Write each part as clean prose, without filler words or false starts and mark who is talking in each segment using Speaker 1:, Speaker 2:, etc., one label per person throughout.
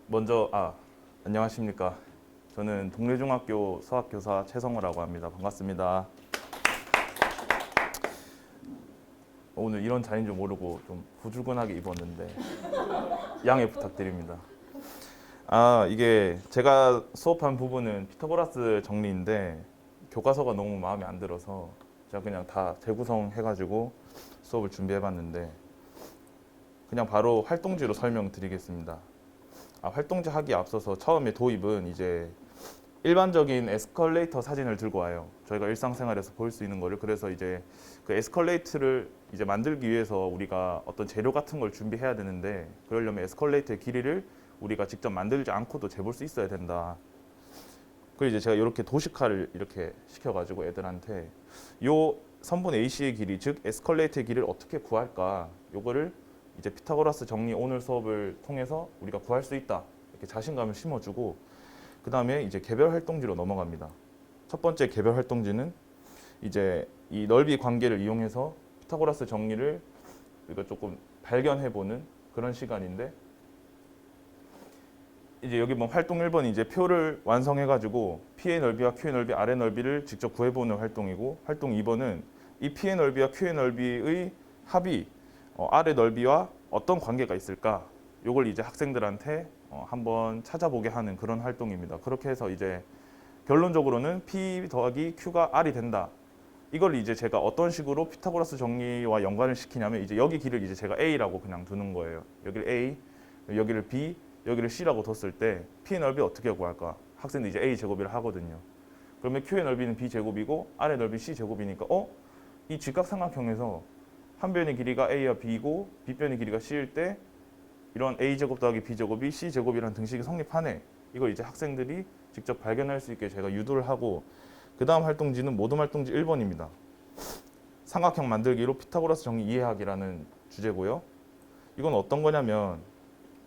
Speaker 1: 먼저 안녕하십니까. 저는 동래중학교 수학교사 최성호라고 합니다. 반갑습니다. 오늘 이런 자리인 줄 모르고 좀 후줄근하게 입었는데 양해 부탁드립니다. 이게 제가 수업한 부분은 피타고라스 정리인데 교과서가 너무 마음에 안 들어서 제가 그냥 다 재구성해가지고 수업을 준비해봤는데 그냥 바로 활동지로 설명드리겠습니다. 활동지 하기에 앞서서 처음에 도입은 이제 일반적인 에스컬레이터 사진을 들고 와요. 저희가 일상생활에서 볼 수 있는 거를. 그래서 이제 그 에스컬레이터를 이제 만들기 위해서 우리가 어떤 재료 같은 걸 준비해야 되는데, 그러려면 에스컬레이터의 길이를 우리가 직접 만들지 않고도 재볼 수 있어야 된다. 그리고 이제 제가 이렇게 도식화를 이렇게 시켜가지고 애들한테 요 선분 AC의 길이, 즉 에스컬레이터의 길이를 어떻게 구할까, 요거를 이제 피타고라스 정리 오늘 수업을 통해서 우리가 구할 수 있다, 이렇게 자신감을 심어주고, 그 다음에 이제 개별 활동지로 넘어갑니다. 첫 번째 개별 활동지는 이제 이 넓이 관계를 이용해서 피타고라스 정리를 우리가 조금 발견해보는 그런 시간인데, 이제 여기 뭐 활동 1번이 이제 표를 완성해가지고 P의 넓이와 Q의 넓이, R의 넓이를 직접 구해보는 활동이고, 활동 2번은 이 P의 넓이와 Q의 넓이의 합이 R의 넓이와 어떤 관계가 있을까, 요걸 이제 학생들한테 한번 찾아보게 하는 그런 활동입니다. 그렇게 해서 이제 결론적으로는 P 더하기 Q가 R이 된다. 이걸 이제 제가 어떤 식으로 피타고라스 정리와 연관을 시키냐면, 이제 여기 길을 이제 제가 A라고 그냥 두는 거예요. 여기를 A, 여기를 B, 여기를 C라고 뒀을 때 P의 넓이 어떻게 구할까? 학생들이 이제 A 제곱이를 하거든요. 그러면 Q의 넓이는 B 제곱이고 R의 넓이 C 제곱이니까 이 직각삼각형에서 한 변의 길이가 A와 B이고 B변의 길이가 C일 때 이런 A제곱 더하기 B제곱이 C제곱이라는 등식이 성립하네. 이걸 이제 학생들이 직접 발견할 수 있게 제가 유도를 하고, 그 다음 활동지는 모둠 활동지 1번입니다. 삼각형 만들기로 피타고라스 정리 이해하기라는 주제고요. 이건 어떤 거냐면,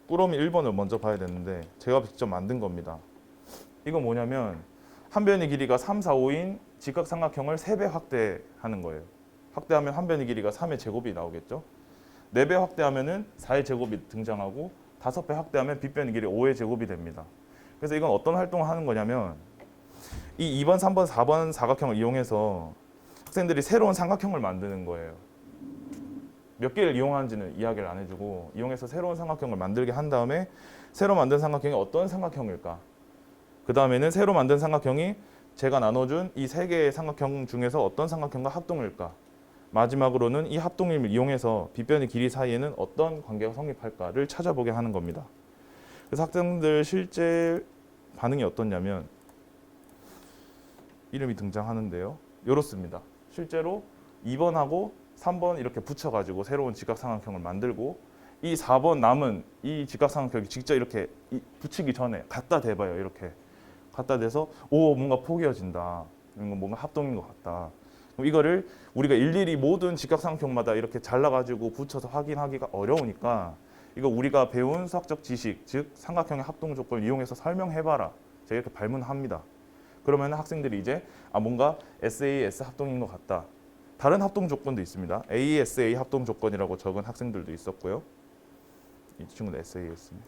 Speaker 1: 꾸러미 1번을 먼저 봐야 되는데 제가 직접 만든 겁니다. 이건 뭐냐면 한 변의 길이가 3, 4, 5인 직각삼각형을 3배 확대하는 거예요. 확대하면 한 변의 길이가 3의 제곱이 나오겠죠. 4배 확대하면은 4의 제곱이 등장하고, 5배 확대하면 빗변의 길이 5의 제곱이 됩니다. 그래서 이건 어떤 활동을 하는 거냐면, 이 2번, 3번, 4번 사각형을 이용해서 학생들이 새로운 삼각형을 만드는 거예요. 몇 개를 이용하는지는 이야기를 안 해주고, 이용해서 새로운 삼각형을 만들게 한 다음에 새로 만든 삼각형이 어떤 삼각형일까, 그 다음에는 새로 만든 삼각형이 제가 나눠준 이 3개의 삼각형 중에서 어떤 삼각형과 합동일까, 마지막으로는 이 합동임을 이용해서 빗변의 길이 사이에는 어떤 관계가 성립할까를 찾아보게 하는 겁니다. 그래서 학생들 실제 반응이 어떻냐면 이름이 등장하는데요. 이렇습니다. 실제로 2번하고 3번 이렇게 붙여가지고 새로운 직각삼각형을 만들고, 이 4번 남은 이 직각삼각형이 직접 이렇게 붙이기 전에 갖다 대봐요. 이렇게 갖다 대서 뭔가 포개어진다, 이건 뭔가 합동인 것 같다. 그럼 이거를 우리가 일일이 모든 직각삼각형마다 이렇게 잘라가지고 붙여서 확인하기가 어려우니까, 이거 우리가 배운 수학적 지식, 즉 삼각형의 합동 조건을 이용해서 설명해봐라, 제가 이렇게 발문합니다. 그러면 학생들이 이제 뭔가 SAS 합동인 것 같다. 다른 합동 조건도 있습니다. ASA 합동 조건이라고 적은 학생들도 있었고요. 이 친구는 SAS입니다.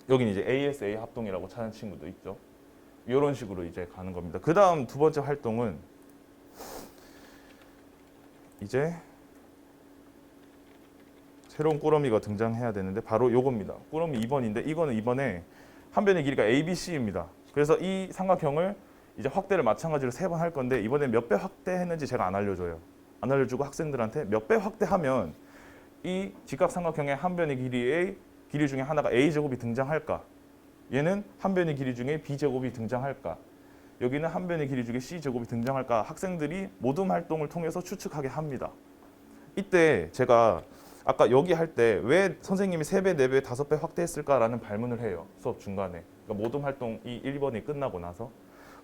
Speaker 1: 여기는 이제 ASA 합동이라고 찾은 친구도 있죠. 이런 식으로 이제 가는 겁니다. 그 다음 두 번째 활동은 이제 새로운 꾸러미가 등장해야 되는데 바로 요겁니다. 꾸러미 2번인데 이거는 이번에 한 변의 길이가 ABC입니다. 그래서 이 삼각형을 이제 확대를 마찬가지로 3번 할 건데, 이번에 몇 배 확대했는지 제가 안 알려줘요. 안 알려주고 학생들한테 몇 배 확대하면 이 직각삼각형의 한 변의 길이의 길이 중에 하나가 A제곱이 등장할까, 얘는 한 변의 길이 중에 B제곱이 등장할까, 여기는 한 변의 길이 중에 C제곱이 등장할까, 학생들이 모둠 활동을 통해서 추측하게 합니다. 이때 제가 아까 여기 할 때 왜 선생님이 3배, 4배, 5배 확대했을까라는 발문을 해요. 수업 중간에. 그러니까 모둠 활동이 1번이 끝나고 나서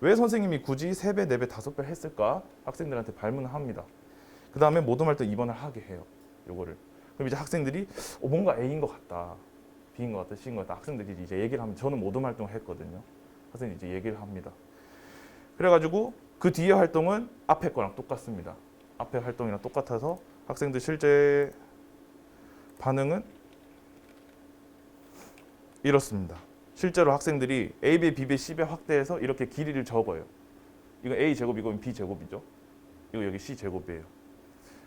Speaker 1: 왜 선생님이 굳이 3배, 4배, 5배를 했을까 학생들한테 발문을 합니다. 그 다음에 모둠 활동 2번을 하게 해요. 요거를. 그럼 이제 학생들이 뭔가 A인 것 같다, B인 것 같다, C인 것 같다, 학생들이 이제 얘기를 하면, 저는 모둠 활동을 했거든요. 학생들이 이제 얘기를 합니다. 그래가지고 그 뒤에 활동은 앞에 거랑 똑같습니다. 앞에 활동이랑 똑같아서 학생들 실제 반응은 이렇습니다. 실제로 학생들이 A배, B배, C배 확대해서 이렇게 길이를 적어요. 이건 A제곱, 이건 B제곱이죠. 이거 여기 C제곱이에요.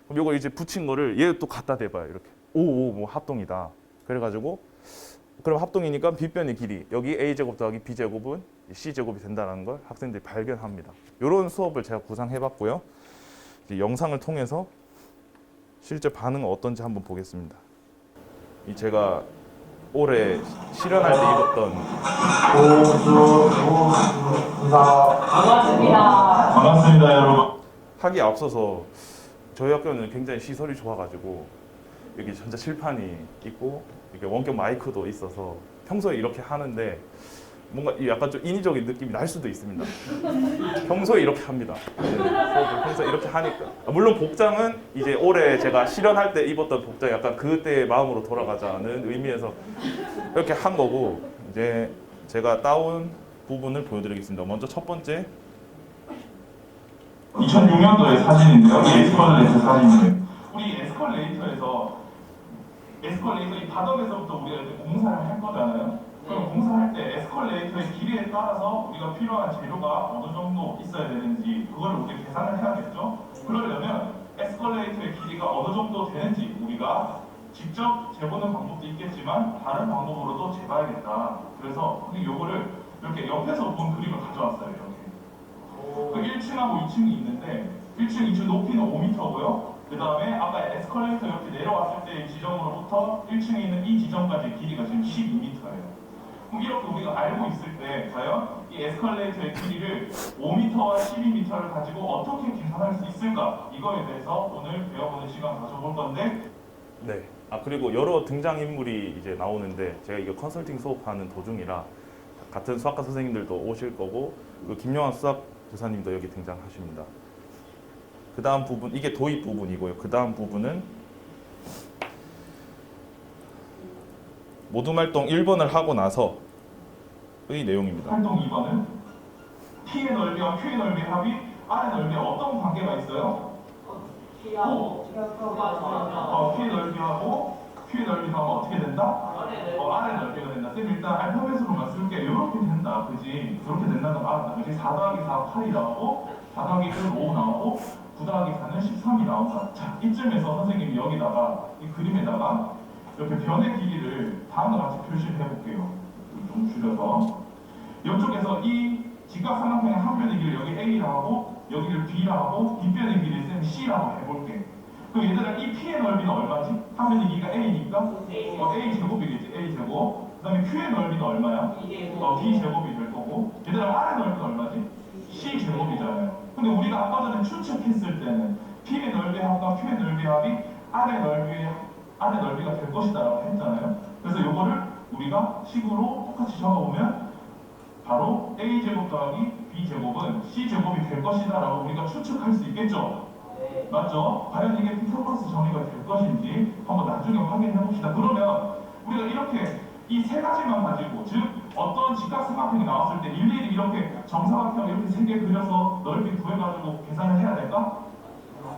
Speaker 1: 그럼 이거 이제 붙인 거를 얘 또 갖다 대봐요. 이렇게. 오, 뭐 합동이다. 그래가지고 그럼 합동이니까 빗변의 길이 여기 A제곱 더하기 B제곱은 C제곱이 된다는 걸 학생들이 발견합니다. 이런 수업을 제가 구상해봤고요. 영상을 통해서 실제 반응은 어떤지 한번 보겠습니다. 이 제가 올해 실현할 때 입었던
Speaker 2: 반갑습니다 여러분.
Speaker 1: 하기에 앞서서 저희 학교는 굉장히 시설이 좋아가지고 여기 전자 칠판이 있고 이렇게 원격 마이크도 있어서 평소에 이렇게 하는데 뭔가 약간 좀 인위적인 느낌이 날 수도 있습니다. 평소에 이렇게 합니다. 네, 수업을 평소에 이렇게 하니까. 물론 복장은 이제 올해 제가 실현할 때 입었던 복장 약간 그때의 마음으로 돌아가자는 의미에서 이렇게 한 거고 이제 제가 따온 부분을 보여드리겠습니다. 먼저 첫 번째
Speaker 2: 2006년도의 사진인데요. 이 에스컬레이터 사진인데 우리 에스컬레이터에서 이 바닥에서부터 우리가 이렇게 공사를 할 거잖아요. 그럼 공사할 때 에스컬레이터의 길이에 따라서 우리가 필요한 재료가 어느 정도 있어야 되는지 그걸 우리 계산을 해야겠죠. 그러려면 에스컬레이터의 길이가 어느 정도 되는지 우리가 직접 재보는 방법도 있겠지만 다른 방법으로도 재봐야겠다. 그래서 우리 요거를 이렇게 옆에서 본 그림을 가져왔어요. 이렇게. 그 1층하고 2층이 있는데 1층, 2층 높이는 5m고요. 그 다음에 아까 에스컬레이터 이렇게 내려왔을 때 지점으로부터 1층에 있는 이 지점까지의 길이가 지금 12m예요. 그럼 이렇게 우리가 알고 있을 때 과연 이 에스컬레이터의 길이를 5m와 12m를 가지고 어떻게 계산할 수 있을까? 이거에 대해서 오늘 배워보는 시간 가져볼 건데
Speaker 1: 네. 그리고 여러 등장인물이 이제 나오는데 제가 이거 컨설팅 수업하는 도중이라 같은 수학과 선생님들도 오실 거고 김영환 수학 교사님도 여기 등장하십니다. 그 다음 부분, 이게 도입 부분이고요. 그 다음 부분은 모둠활동 1번을 하고 나서의 내용입니다.
Speaker 2: 활동 2번은 T의 넓이와 Q의 넓이 합이 R의 넓이에 어떤 관계가 있어요? T의 넓이하고 Q의 넓이 하면 어떻게 된다? R의 넓이가 된다. 쌤 일단 알파벳으로만 쓸게. 이렇게 된다. 그지? 그렇게 된다는 거 알았다. 그지? 4 더하기 4 8이 나오고 4 더하기 1 5 나오고 9 더하기 4는 13이 나온다. 자, 이쯤에서 선생님이 여기다가 이 그림에다가 이렇게 변의 길이를 다음과 같이 표시를 해볼게요. 좀 줄여서 이쪽에서 이 직각삼각형의 한 변의 길이를 여기 A라고 하고 여기를 B라고 하고 뒷변의 길이를 쌤 C라고 해볼게. 그럼 얘들아 이 P의 넓이는 얼마지? 한 변의 길이가 A니까 A 제곱이겠지. A 제곱. 그 다음에 Q의 넓이는 얼마야? B 제곱이 될 거고 얘들아 R의 넓이는 얼마지? C 제곱이잖아요. 근데 우리가 아까 전에 추측했을 때는 P의 넓이 합과 Q의 넓이 합이 R의 넓이가 될 것이다 라고 했잖아요. 그래서 요거를 우리가 식으로 똑같이 적어보면 바로 A제곱 더하기 B제곱은 C제곱이 될 것이다 라고 우리가 추측할 수 있겠죠? 맞죠? 과연 이게 피타고라스 정의가 될 것인지 한번 나중에 확인해 봅시다. 그러면 우리가 이렇게 이 세 가지만 가지고 즉 어떤 직각삼각형이 나왔을 때 일일이 이렇게 정사각형 이렇게 세 개 그려서 넓이 구해가지고 계산을 해야 될까?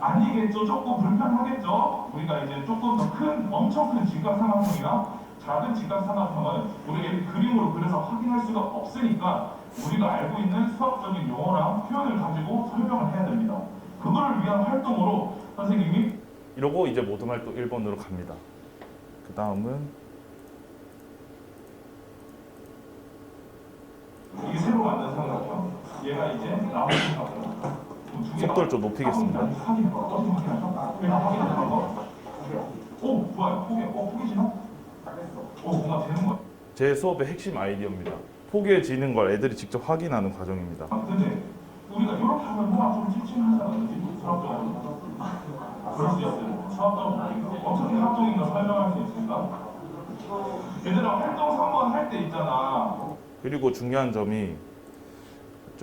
Speaker 2: 아니겠죠. 조금 불편하겠죠. 우리가 이제 조금 더 큰, 엄청 큰 직각삼각형이나 작은 직각삼각형은 우리가 이렇게 그림으로 그려서 확인할 수가 없으니까 우리가 알고 있는 수학적인 용어랑 표현을 가지고 설명을 해야 됩니다. 그거를 위한 활동으로 선생님이
Speaker 1: 이러고 이제 모둠활동 1번으로 갑니다. 그 다음은
Speaker 2: 이게 새로 만든 삼각형. 얘가 이제 나머지 삼각형.
Speaker 1: 속도를 좀 높이겠습니다.
Speaker 2: 확인해봐. 어떻게 확인하죠? 일단 확인해봐. 오, 좋아요. 포개지나? 오, 뭔가 되는 거야.
Speaker 1: 제 수업의 핵심 아이디어입니다. 포개지는 걸 애들이 직접 확인하는 과정입니다.
Speaker 2: 근데 우리가 이렇게 하면 뭔가 좀 찝찝하잖아. 그치? 수학적으로. 그럴 수 있어요. 수학적으로 어떻게 합동인 걸 설명할 수 있을까? 얘들아, 활동 3번 할 때 있잖아.
Speaker 1: 그리고 중요한 점이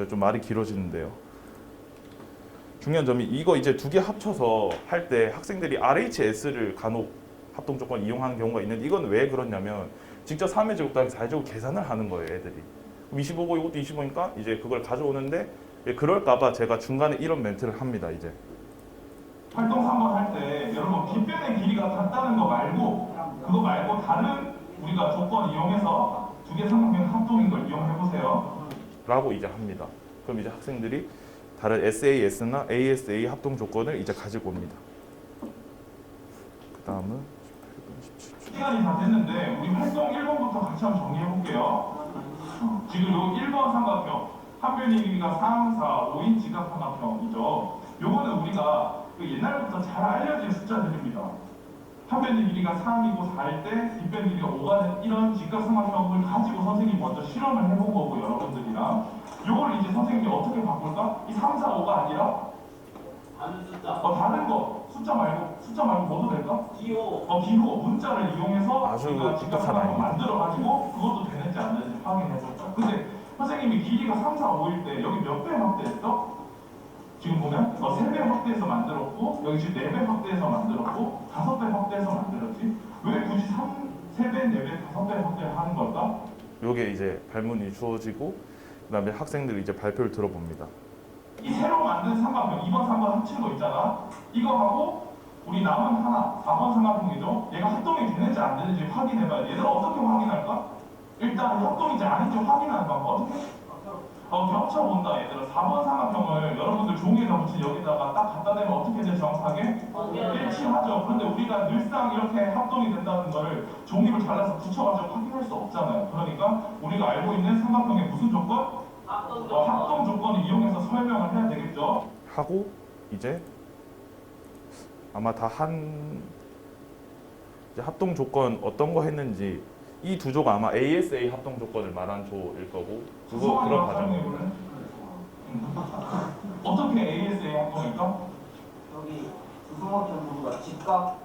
Speaker 1: 좀 말이 길어지는데요. 중요한 점이 이거 이제 두 개 합쳐서 할 때 학생들이 RHS를 간혹 합동 조건 이용하는 경우가 있는데 이건 왜 그렇냐면 직접 3의 제곱 더하기 4의 제곱 계산을 하는 거예요, 애들이. 그럼 25고 이것도 25니까 이제 그걸 가져오는데 그럴까봐 제가 중간에 이런 멘트를 합니다, 이제.
Speaker 2: 활동 3번 할 때 여러분 빗변의 길이가 같다는 거 말고 그거 말고 다른 우리가 조건 이용해서 두 개 삼각형 합동인 걸 이용해 보세요.
Speaker 1: 라고 이제 합니다. 그럼 이제 학생들이 다른 SAS나 ASA 합동 조건을 이제 가지고 옵니다. 그 다음은 18분 17초.
Speaker 2: 시간이 다 됐는데 우리 활동 1번부터 같이 한번 정리해 볼게요. 지금 요 1번 삼각형 한 변의 길이가 3, 4, 5인 직각 삼각형이죠. 요거는 우리가 그 옛날부터 잘 알려진 숫자들입니다. 한 변의 길이가 3이고 4일 때 뒷변의 길이가 5가 된 이런 직각 삼각형을 가지고 선생님이 먼저 실험을 해본 거고 여러분들이랑 요걸 이제 선생님이 어떻게 바꿀까? 이 3, 4, 5가 아니라
Speaker 3: 다른 숫자.
Speaker 2: 다른 거 숫자 말고 뭐도 될까?
Speaker 3: 기호.
Speaker 2: 기호 문자를 이용해서
Speaker 1: 아주
Speaker 2: 우리가 직각 삼각형
Speaker 1: 똑똑하다.
Speaker 2: 만들어가지고 그것도 되는지 안 되는지 확인해줬죠. 근데 선생님이 길이가 3, 4, 5일 때 여기 몇 배 확대했어? 지금 보면 3배 확대해서 만들었고 여기 지금 4배 확대해서 만들었고 5배 확대해서 만들었지. 왜 굳이 3배, 4배, 5배 확대하는 걸까?
Speaker 1: 요게 이제 발문이 주어지고 그다음에 학생들이 이제 발표를 들어봅니다.
Speaker 2: 이 새로 만든 삼각형 2번, 3번 합친 거 있잖아. 이거하고 우리 남은 하나 4번 삼각형이죠. 얘가 합동이 되는지 안 되는지 확인해봐야 돼. 얘들 어떻게 확인할까? 일단 합동인지 아닌지 확인하는 방법 어떻게? 겹쳐본다 얘들아. 4번 삼각형을 여러분들 종이에다 붙인 여기다가 딱 갖다 대면 어떻게 돼 정확하게? 일치하죠. 그런데 우리가 늘상 이렇게 합동이 된다는 거를 종이를 잘라서 붙여가지고 확인할 수 없잖아요. 그러니까 우리가 알고 있는 삼각형의 무슨 조건? 합동 조건을 이용해서 설명을 해야 되겠죠.
Speaker 1: 하고 이제 아마 다 이제 합동 조건 어떤 거 했는지 이 두 조가 아마 ASA 합동 조건을 말한 조일 거고 그런 과정입니다.
Speaker 2: 어떻게 ASA 합동일까?
Speaker 3: 여기 두 삼각형 모두가 직각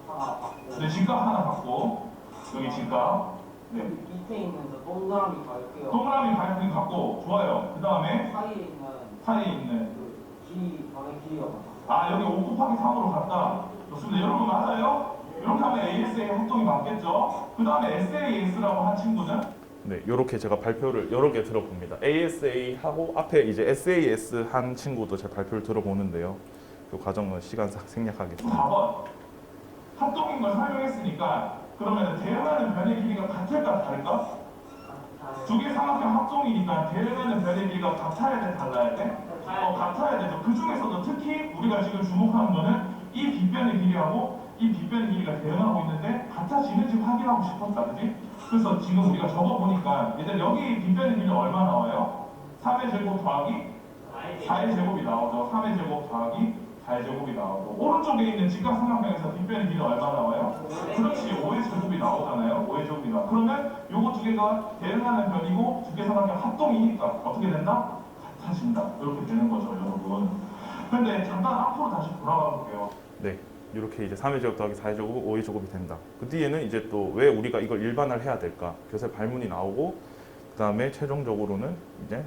Speaker 3: 하나 받고.
Speaker 2: 네, 직각 하나 갖고 여기 직각 네.
Speaker 3: 밑에 있는 저 동그라미 갈게요.
Speaker 2: 동그라미 가격이 갖고 좋아요. 그 다음에
Speaker 3: 사이에 있는
Speaker 2: 사이에 있는
Speaker 3: 그 길이 방의 길이가 같아.
Speaker 2: 여기 5 곱하기 3으로 갔다. 좋습니다. 여러분 맞아요? 이렇게 하면 ASA 합동이 맞겠죠? 그 다음에 SAS라고 한 친구는
Speaker 1: 네, 이렇게 제가 발표를 여러 개 들어봅니다. ASA 하고 앞에 이제 SAS 한 친구도 제 발표를 들어보는데요. 그 과정은 시간상 생략하겠습니다.
Speaker 2: 4번 합동인 걸 설명했으니까 그러면 대응하는 변의 길이가 같을까 다를까? 두 개 삼각형 합동이니까 대응하는 변의 길이가 같아야 돼 달라야 돼? 같아야 되죠. 그 중에서도 특히 우리가 지금 주목하는 거는 이 빗변의 길이하고 이 빗변의 길이가 대응하고 있는데 같아지는지 확인하고 싶었다, 그지? 그래서 지금 우리가 적어보니까 얘들 여기 빗변의 길이 얼마 나와요? 3의 제곱 더하기 4의 제곱이 나오죠. 3의 제곱 더하기 4의 제곱이 나오고 오른쪽에 있는 직각 삼각형에서 빗변의 길이 얼마 나와요? 그렇지, 5의 제곱이 나오잖아요. 5의 제곱이 나와. 그러면 요거 두 개가 대응하는 변이고 두 개 삼각형 합동이니까 어떻게 된다? 같아진다. 이렇게 되는 거죠, 여러분. 근데 잠깐 앞으로 다시 돌아가 볼게요.
Speaker 1: 네, 이렇게 이제 3의 제곱 더하기 4의 제곱은 5의 제곱이 된다. 그 뒤에는 이제 또 왜 우리가 이걸 일반화를 해야 될까? 교재 발문이 나오고 그 다음에 최종적으로는 이제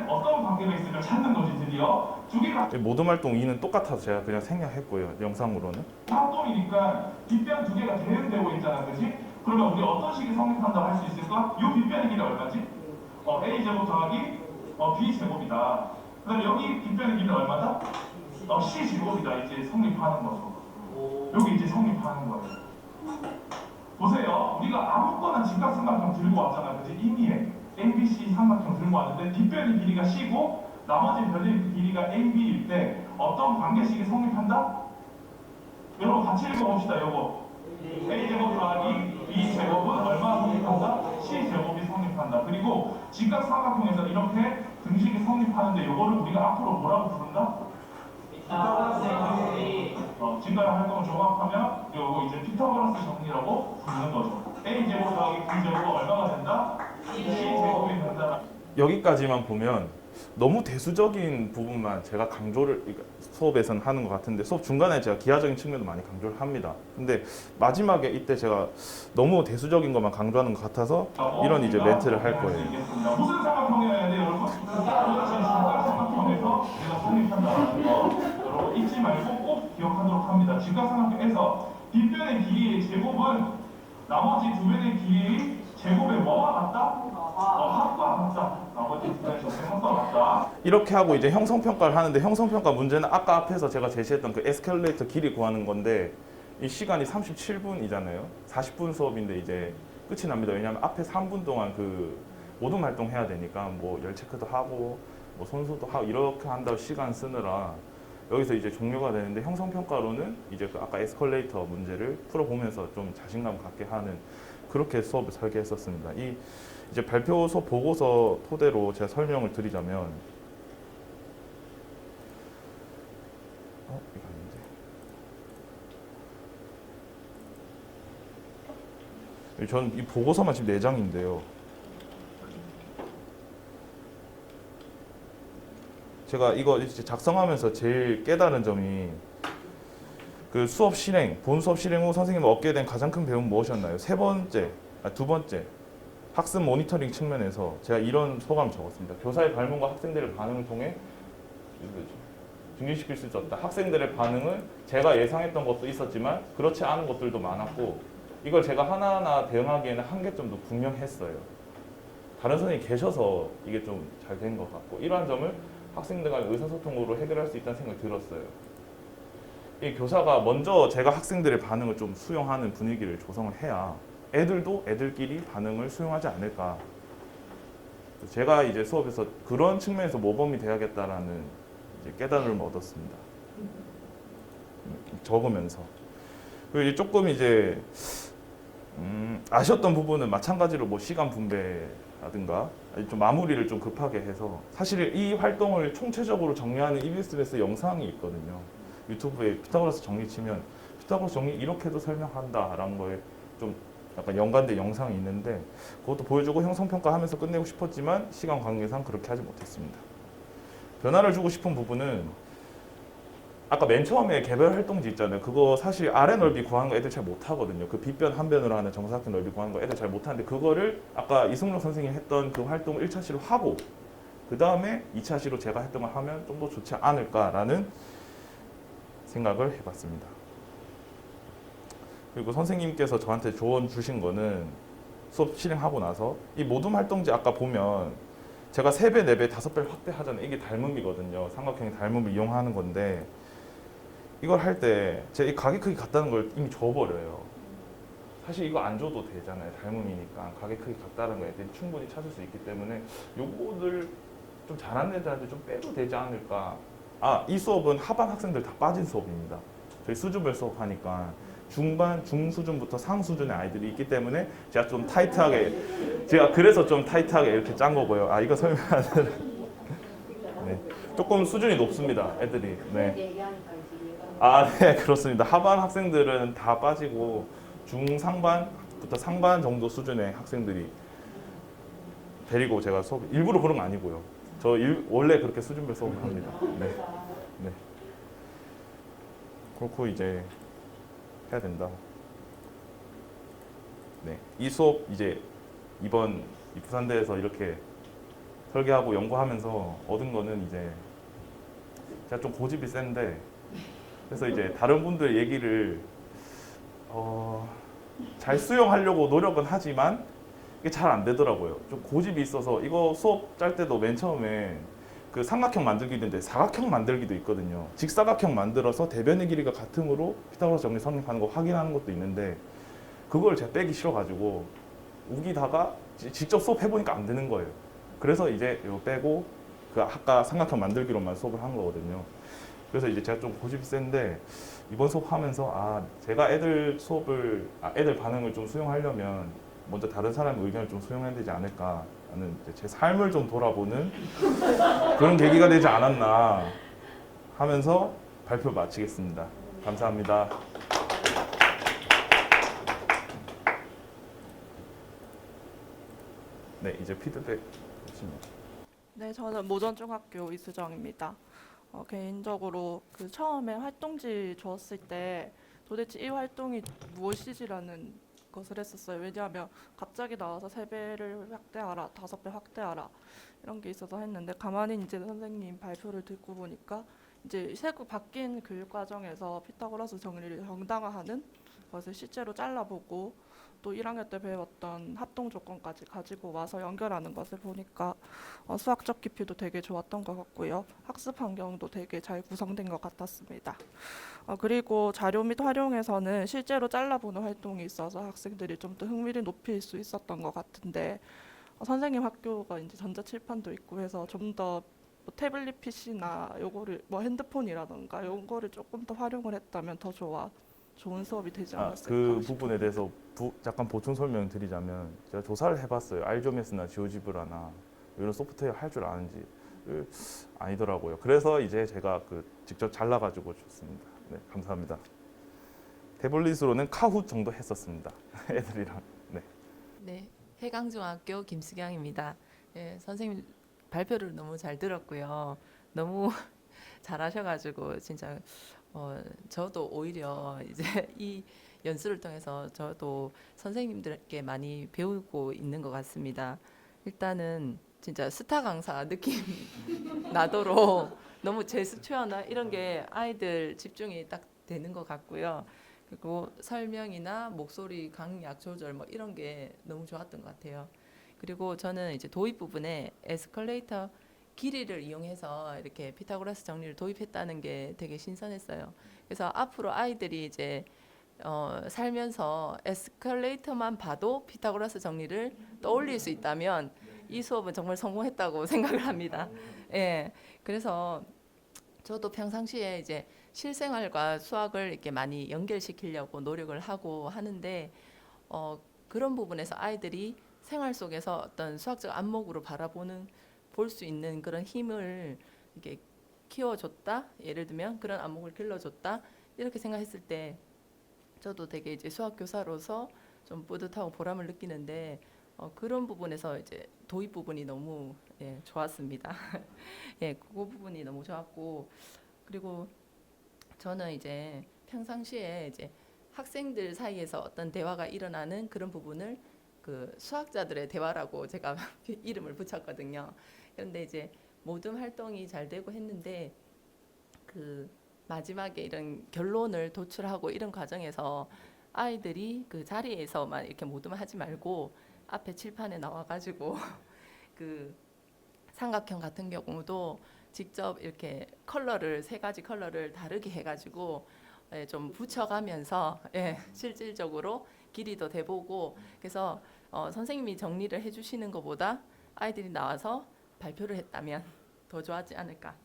Speaker 2: 어떤 관계가 있을까 찾는 거지 드디어. 두 개가
Speaker 1: 모든 활동 2는 똑같아서 제가 그냥 생략했고요. 영상으로는.
Speaker 2: 합동이니까 빗변 두 개가 대응되고 있잖아, 그지? 그러면 우리 어떤 식이 성립한다고 할 수 있을까? 요 빗변의 길이 얼마지? A 제곱 더하기 B 제곱이다. 그다음 여기 빗변의 길이 얼마다? C 제곱이다. 이제 성립하는 거죠. 여기 이제 성립하는 거예요. 보세요. 우리가 아무거나 직각삼각형 들고 왔잖아, 그지? 임의에 ABC 삼각형 들고 왔는데 뒷변의 길이가 C고 나머지 변의 길이가 AB일 때 어떤 관계식이 성립한다? 여러분 같이 읽어봅시다. 요거 A 제곱 더하기 B 제곱은 얼마 성립한다? C 제곱이 성립한다. 그리고 직각삼각형에서 이렇게 등식이 성립하는데 요거를 우리가 앞으로 뭐라고 부른다? 직각의 활동을 종합하면 요거 이제 피타고라스 정리라고 부르는 거죠. A 제곱 더하기 B 제곱은 얼마가 된다? C 제곱이 된다.
Speaker 1: 여기까지만 보면 너무 대수적인 부분만 제가 강조를 수업에서는 하는 것 같은데 수업 중간에 제가 기하적인 측면도 많이 강조를 합니다. 근데 마지막에 이때 제가 너무 대수적인 것만 강조하는 것 같아서 이런 이제 멘트를 할 거예요.
Speaker 2: 무슨 삼각형이어야 돼요, 여러분? 직각삼각형에서 내가 성립한다는 거 여러분 잊지 말고 꼭 기억하도록 합니다. 직각삼각형에서 빗변의 길이의 제곱은 나머지 두 변의 길이의 제곱에 뭐가 같다? 합과 같다. 나머지 디펜션 합과 같다.
Speaker 1: 이렇게 하고 이제 형성평가를 하는데 형성평가 문제는 아까 앞에서 제가 제시했던 그 에스컬레이터 길이 구하는 건데 이 시간이 37분이잖아요. 40분 수업인데 이제 끝이 납니다. 왜냐하면 앞에 3분 동안 그 모든 활동해야 되니까 뭐 열 체크도 하고 뭐 손수도 하고 이렇게 한다고 시간 쓰느라 여기서 이제 종료가 되는데 형성평가로는 이제 그 아까 에스컬레이터 문제를 풀어보면서 좀 자신감 갖게 하는 그렇게 수업을 설계했었습니다. 이 이제 발표 수업 보고서 토대로 제가 설명을 드리자면 이거 아닌데. 저는 이 보고서만 지금 4장인데요. 제가 이거 이제 작성하면서 제일 깨달은 점이 그 수업 실행, 본 수업 실행 후 선생님이 얻게 된 가장 큰 배움은 무엇이었나요? 두 번째, 학습 모니터링 측면에서 제가 이런 소감을 적었습니다. 교사의 발문과 학생들의 반응을 통해 증진시킬 수 있었다. 학생들의 반응은 제가 예상했던 것도 있었지만 그렇지 않은 것들도 많았고 이걸 제가 하나하나 대응하기에는 한계점도 분명했어요. 다른 선생님이 계셔서 이게 좀 잘 된 것 같고 이러한 점을 학생들 간 의사소통으로 해결할 수 있다는 생각이 들었어요. 이 교사가 먼저 제가 학생들의 반응을 좀 수용하는 분위기를 조성을 해야 애들도 애들끼리 반응을 수용하지 않을까. 제가 이제 수업에서 그런 측면에서 모범이 돼야겠다라는 이제 깨달음을 얻었습니다. 적으면서. 그리고 이제 조금 이제 아쉬웠던 부분은 마찬가지로 뭐 시간 분배라든가 좀 마무리를 좀 급하게 해서 사실 이 활동을 총체적으로 정리하는 EBS에서 영상이 있거든요. 유튜브에 피타고라스 정리 치면 피타고라스 정리 이렇게도 설명한다라는 거에 좀 약간 연관된 영상이 있는데 그것도 보여주고 형성평가하면서 끝내고 싶었지만 시간 관계상 그렇게 하지 못했습니다. 변화를 주고 싶은 부분은 아까 맨 처음에 개별 활동지 있잖아요. 그거 사실 아래 넓이 구하는 거 애들 잘 못하거든요. 그 빗변 한 변으로 하는 정사각형 넓이 구하는 거 애들 잘 못하는데 그거를 아까 이승록 선생님이 했던 그 활동을 1차 시로 하고 그 다음에 2차 시로 제가 했던 걸 하면 좀 더 좋지 않을까라는 생각을 해봤습니다. 그리고 선생님께서 저한테 조언 주신 거는 수업 실행하고 나서 이 모든 활동지 아까 보면 제가 3배, 4배, 5배를 확대하잖아요. 이게 닮음이거든요. 삼각형의 닮음을 이용하는 건데 이걸 할 때 제가 이 가게 크기 같다는 걸 이미 줘버려요. 사실 이거 안 줘도 되잖아요. 닮음이니까 가게 크기 같다는 거 애들이 충분히 찾을 수 있기 때문에 요거를 좀 잘하는 애들한테 좀 빼도 되지 않을까. 이 수업은 하반 학생들 다 빠진 수업입니다. 저희 수준별 수업하니까 중반, 중수준부터 상수준의 아이들이 있기 때문에 제가 좀 타이트하게 그래서 좀 타이트하게 이렇게 짠 거고요. 이거 설명하는 네. 조금 수준이 높습니다. 애들이. 네. 네, 그렇습니다. 하반 학생들은 다 빠지고 중상반부터 상반 정도 수준의 학생들이 데리고 제가 수업 일부러 그런 거 아니고요. 원래 그렇게 수준별 수업을 합니다. 네. 네. 그렇고 이제 해야 된다. 네. 이 수업 이제 이번 이 부산대에서 이렇게 설계하고 연구하면서 얻은 거는 이제 제가 좀 고집이 센데 그래서 이제 다른 분들 얘기를 잘 수용하려고 노력은 하지만 이게 잘 안 되더라고요. 좀 고집이 있어서 이거 수업 짤 때도 맨 처음에 그 삼각형 만들기도 있는데 사각형 만들기도 있거든요. 직사각형 만들어서 대변의 길이가 같음으로 피타고라스 정리 성립하는 거 확인하는 것도 있는데 그걸 제가 빼기 싫어가지고 우기다가 직접 수업 해보니까 안 되는 거예요. 그래서 이제 이거 빼고 그 아까 삼각형 만들기로만 수업을 한 거거든요. 그래서 이제 제가 좀 고집이 센데 이번 수업하면서 제가 애들 반응을 좀 수용하려면 먼저 다른 사람의 의견을 좀 수용해야 되지 않을까 하는 제 삶을 좀 돌아보는 그런 계기가 되지 않았나 하면서 발표 마치겠습니다. 감사합니다. 네, 이제 피드백 있습니다.
Speaker 4: 네, 저는 모전중학교 이수정입니다. 개인적으로 그 처음에 활동지 주었을 때 도대체 이 활동이 무엇이지라는 것을 했었어요. 왜냐하면 갑자기 나와서 3배를 확대하라, 5배 확대하라 이런 게 있어서 했는데 가만히 이제 선생님 발표를 듣고 보니까 이제 새로 바뀐 교육 과정에서 피타고라스 정리를 정당화하는 것을 실제로 잘라보고 또 1학년 때 배웠던 합동 조건까지 가지고 와서 연결하는 것을 보니까 수학적 깊이도 되게 좋았던 것 같고요. 학습 환경도 되게 잘 구성된 것 같았습니다. 그리고 자료 및 활용에서는 실제로 잘라보는 활동이 있어서 학생들이 좀 더 흥미를 높일 수 있었던 것 같은데 선생님 학교가 이제 전자칠판도 있고 해서 좀 더 태블릿 PC나 요거를 뭐 핸드폰이라던가 요거를 조금 더 활용을 했다면 더 좋은 수업이 되지 않았을까
Speaker 1: 그
Speaker 4: 싶어요.
Speaker 1: 부분에 대해서 잠깐 보충 설명드리자면 제가 조사를 해봤어요. 알조메스나 지오지브라나 이런 소프트웨어 할 줄 아는지 아니더라고요. 그래서 이제 제가 직접 잘라가지고 줬습니다. 네, 감사합니다. 태블릿으로는 카훗 정도 했었습니다. 애들이랑. 네.
Speaker 5: 네, 해강중학교 김수경입니다. 예, 선생님 발표를 너무 잘 들었고요. 너무 잘하셔가지고 진짜 저도 오히려 이제 이 연수를 통해서 저도 선생님들께 많이 배우고 있는 것 같습니다. 일단은 진짜 스타 강사 느낌 나도록 너무 제스처나 이런 게 아이들 집중이 딱 되는 것 같고요. 그리고 설명이나 목소리 강약 조절 뭐 이런 게 너무 좋았던 것 같아요. 그리고 저는 이제 도입 부분에 에스컬레이터 길이를 이용해서 이렇게 피타고라스 정리를 도입했다는 게 되게 신선했어요. 그래서 앞으로 아이들이 이제 살면서 에스컬레이터만 봐도 피타고라스 정리를 떠올릴 수 있다면 이 수업은 정말 성공했다고 생각을 합니다. 예, 그래서 저도 평상시에 이제 실생활과 수학을 이렇게 많이 연결시키려고 노력을 하고 하는데 그런 부분에서 아이들이 생활 속에서 어떤 수학적 안목으로 볼 수 있는 그런 힘을 이렇게 키워줬다. 예를 들면 그런 안목을 길러줬다. 이렇게 생각했을 때 저도 되게 이제 수학 교사로서 좀 뿌듯하고 보람을 느끼는데 그런 부분에서 이제 도입 부분이 너무 좋았습니다. 예, 그 부분이 너무 좋았고 그리고 저는 이제 평상시에 이제 학생들 사이에서 어떤 대화가 일어나는 그런 부분을 그 수학자들의 대화라고 제가 이름을 붙였거든요. 그런데 이제 모든 활동이 잘 되고 했는데 그 마지막에 이런 결론을 도출하고 이런 과정에서 아이들이 그 자리에서만 이렇게 모둠 하지 말고 앞에 칠판에 나와가지고 그 삼각형 같은 경우도 직접 이렇게 세 가지 컬러를 다르게 해가지고 좀 붙여가면서 실질적으로 길이도 대보고 그래서 선생님이 정리를 해주시는 것보다 아이들이 나와서 발표를 했다면 더 좋았지 않을까.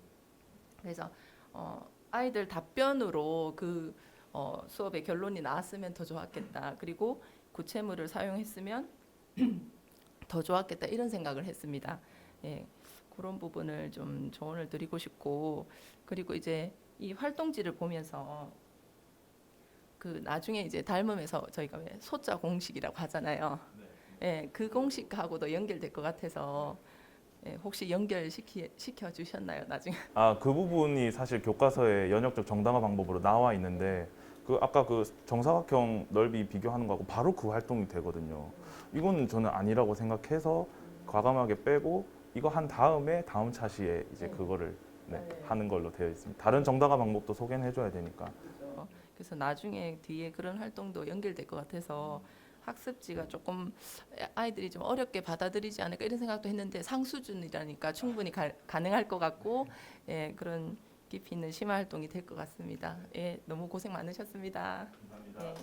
Speaker 5: 그래서 아이들 답변으로 그 수업의 결론이 나왔으면 더 좋았겠다. 그리고 구체물을 사용했으면 더 좋았겠다. 이런 생각을 했습니다. 예, 그런 부분을 좀 조언을 드리고 싶고 그리고 이제 이 활동지를 보면서 그 나중에 이제 닮으면서 저희가 왜 소자 공식이라고 하잖아요. 예, 그 공식하고도 연결될 것 같아서 혹시 연결시켜 주셨나요, 나중에?
Speaker 1: 그 부분이 사실 교과서에 연역적 정당화 방법으로 나와 있는데 아까 그 정사각형 넓이 비교하는 거하고 바로 그 활동이 되거든요. 이거는 저는 아니라고 생각해서 과감하게 빼고 이거 한 다음에 다음 차시에 이제 그거를 하는 걸로 되어 있습니다. 다른 정당화 방법도 소개는 해줘야 되니까.
Speaker 5: 그래서 나중에 뒤에 그런 활동도 연결될 것 같아서 학습지가 조금 아이들이 좀 어렵게 받아들이지 않을까 이런 생각도 했는데 상수준이라니까 충분히 가능할 것 같고 그런 깊이 있는 심화 활동이 될 것 같습니다. 너무 고생 많으셨습니다.
Speaker 1: 감사합니다.